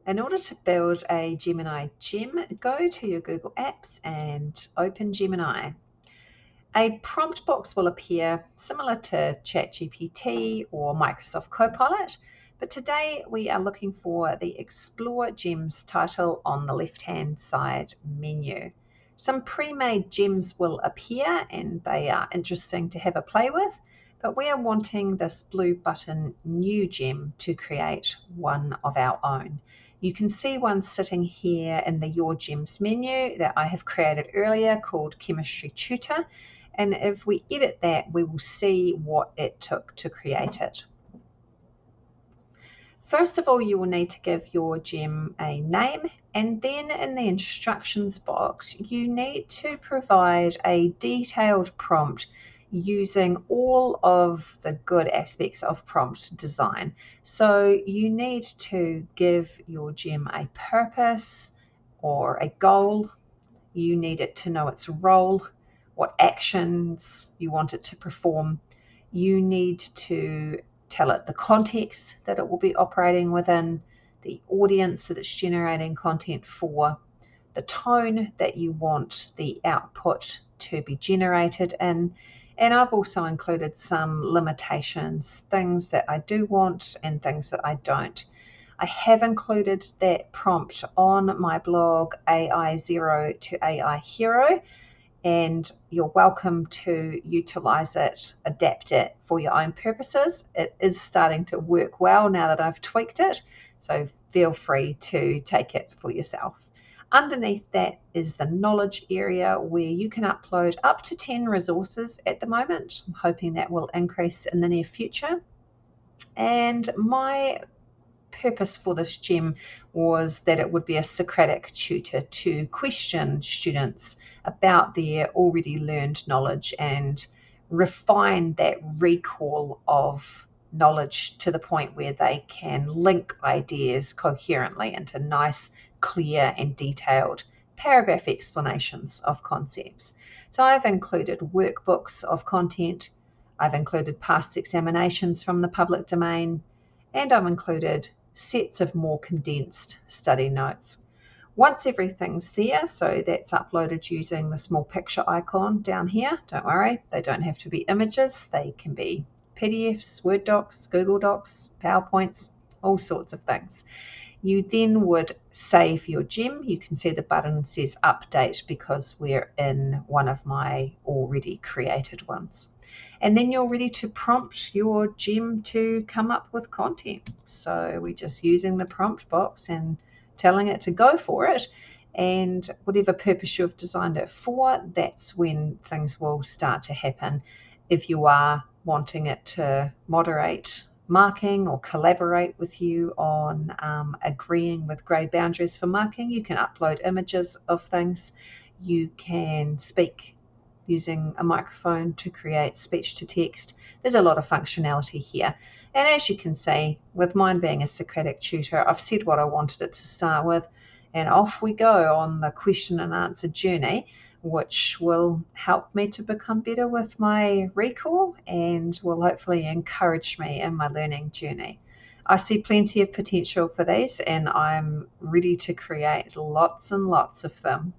In order to build a Gemini Gem, go to your Google Apps and open Gemini. A prompt box will appear similar to ChatGPT or Microsoft Copilot, but today we are looking for the Explore Gems title on the left-hand side menu. Some pre-made gems will appear and they are interesting to have a play with, but we are wanting this blue button New Gem to create one of our own. You can see one sitting here in the Your Gems menu that I have created earlier called Chemistry Tutor. And if we edit that, we will see what it took to create it. First of all, you will need to give your gem a name, and then in the instructions box, you need to provide a detailed prompt using all of the good aspects of prompt design. So you need to give your gem a purpose or a goal. You need it to know its role, what actions you want it to perform. You need to tell it the context that it will be operating within, the audience that it's generating content for, the tone that you want the output to be generated in. And I've also included some limitations, things that I do want and things that I don't. I have included that prompt on my blog, AI Zero to AI Hero, and you're welcome to utilize it, adapt it for your own purposes. It is starting to work well now that I've tweaked it, so feel free to take it for yourself. Underneath that is the knowledge area where you can upload up to 10 resources at the moment. I'm hoping that will increase in the near future. And my purpose for this gem was that it would be a Socratic tutor to question students about their already learned knowledge and refine that recall of knowledge to the point where they can link ideas coherently into nice, clear, and detailed paragraph explanations of concepts. So I've included workbooks of content, I've included past examinations from the public domain, and I've included sets of more condensed study notes. Once everything's there, so that's uploaded using the small picture icon down here, don't worry, they don't have to be images, they can be PDFs, Word docs, Google Docs, PowerPoints, all sorts of things. You then would save your gem. You can see the button says update because we're in one of my already created ones. And then you're ready to prompt your gem to come up with content. So we're just using the prompt box and telling it to go for it. And whatever purpose you've designed it for, that's when things will start to happen. If you are wanting it to moderate marking or collaborate with you on agreeing with grade boundaries for marking, you can upload images of things. You can speak using a microphone to create speech to text. There's a lot of functionality here. And as you can see, with mine being a Socratic tutor, I've said what I wanted it to start with, and off we go on the question and answer journey, which will help me to become better with my recall and will hopefully encourage me in my learning journey. I see plenty of potential for these, and I'm ready to create lots and lots of them.